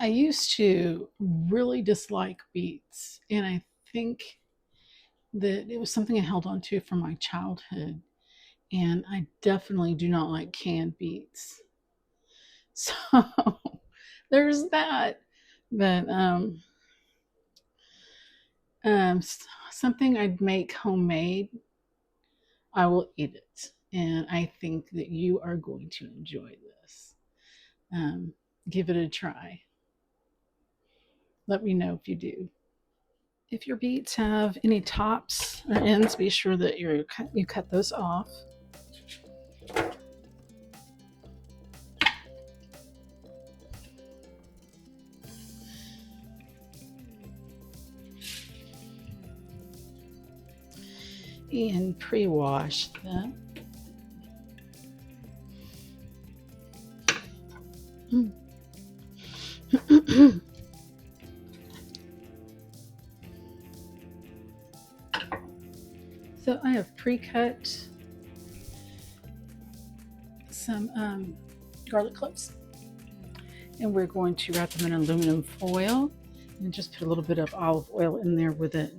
I used to really dislike beets, and I think that it was something I held on to from my childhood. And I definitely do not like canned beets. So there's that. But something I'd make homemade, I will eat it. And I think that you are going to enjoy this. Um, Give it a try. Let me know if you do. If your beets have any tops or ends, be sure that you cut those off. And pre-wash them. So I have pre-cut some garlic cloves, and we're going to wrap them in aluminum foil and just put a little bit of olive oil in there with it.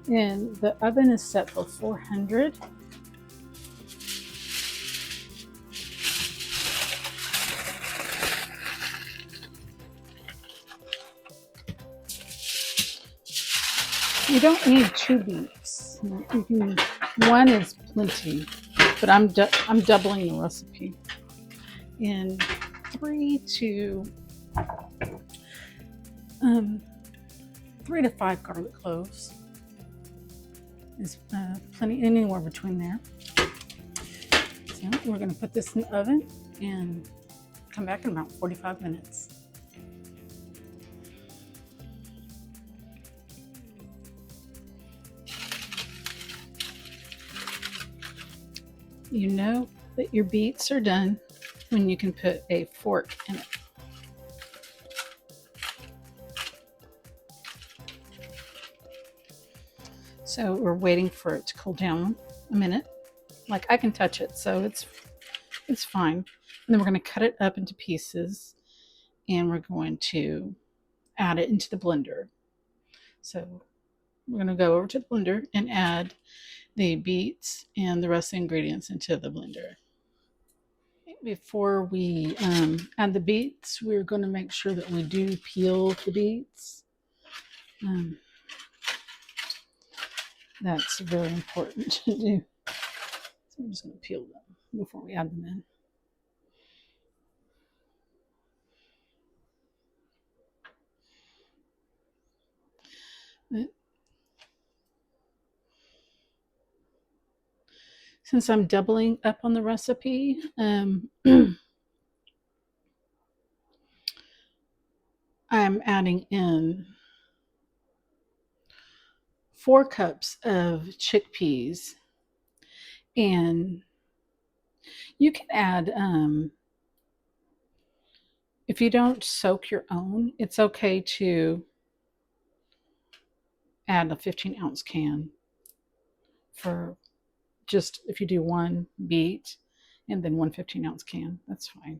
And the oven is set for 400. You don't need 2 beets. One is plenty, but I'm doubling the recipe. And 3 to 5 garlic cloves is plenty, anywhere between there. So we're going to put this in the oven and come back in about 45 minutes. You know that your beets are done when you can put a fork in it. So we're waiting for it to cool down a minute. Like, I can touch it, so it's fine. And then we're going to cut it up into pieces, and we're going to add it into the blender. So we're going to go over to the blender and add the beets and the rest of the ingredients into the blender. Before we add the beets, we're going to make sure that we do peel the beets. That's very important to do. So I'm just going to peel them before we add them in. Since I'm doubling up on the recipe, I'm adding in 4 cups of chickpeas. And you can add, if you don't soak your own, it's okay to add a 15-ounce can for just if you do 1 beet and then 1 15-ounce can. That's fine.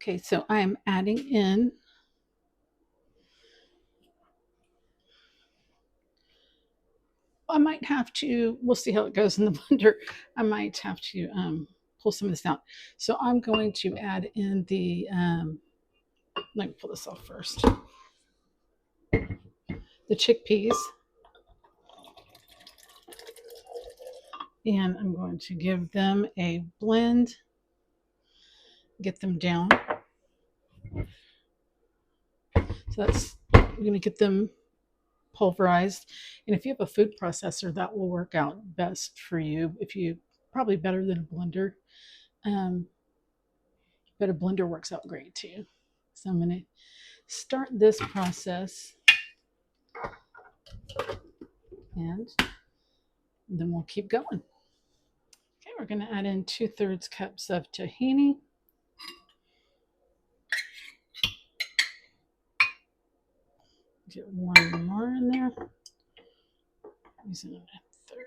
Okay, so I am adding in I might have to, we'll see how it goes in the blender. I might have to pull some of this out. So I'm going to add in the, let me pull this off first. The chickpeas. And I'm going to give them a blend, get them down. So that's, we're going to get them pulverized. And if you have a food processor, that will work out best for you. If you, probably better than a blender. But a blender works out great too. So I'm going to start this process, and then we'll keep going. Okay, we're going to add in 2/3 cups of tahini. Get one more in there. Using a third.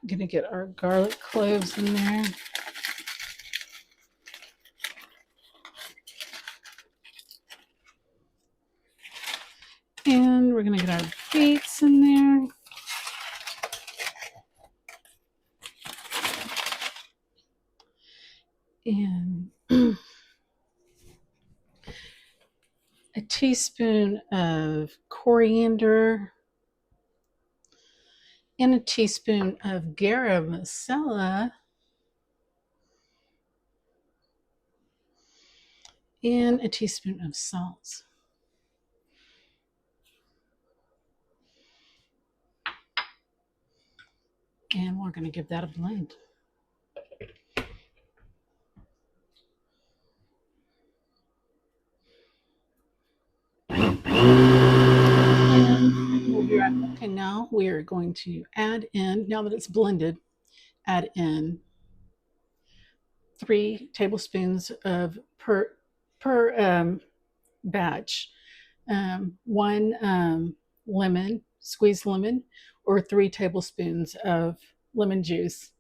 Gonna get our garlic cloves in there. And we're gonna get our beets in there. And a teaspoon of coriander and a teaspoon of garam masala and a teaspoon of salt. And we're going to give that a blend. And we'll be right back. Okay, now we are going to add in, now that it's blended, add in 3 tablespoons of per batch. 1 lemon, squeezed lemon, or 3 tablespoons of lemon juice.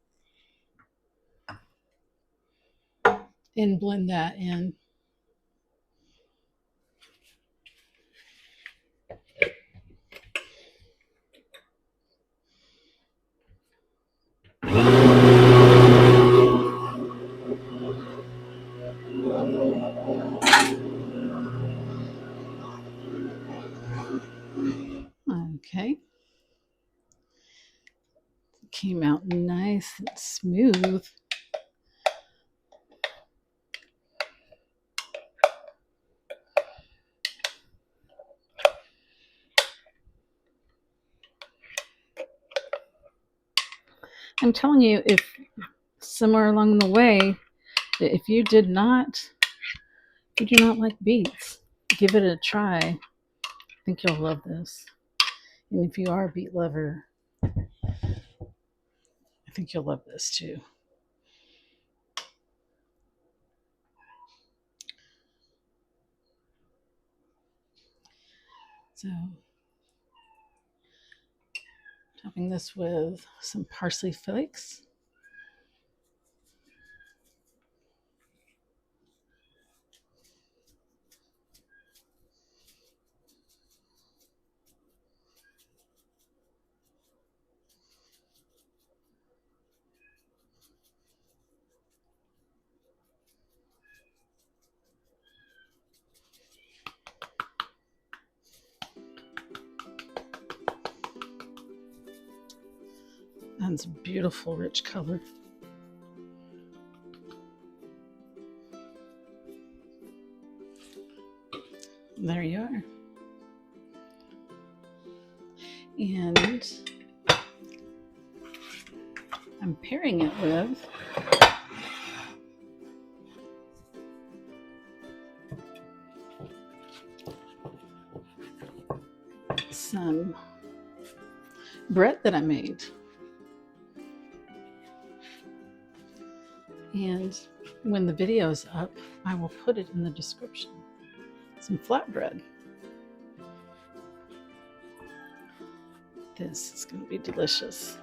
And blend that in. Okay. Came out nice and smooth. I'm telling you, if somewhere along the way, if you do not like beets, give it a try. I think you'll love this. And if you are a beet lover, I think you'll love this too. So, topping this with some parsley flakes. That's a beautiful, rich color. There you are. And I'm pairing it with some bread that I made. And when the video's up, I will put it in the description. Some flatbread. This is going to be delicious.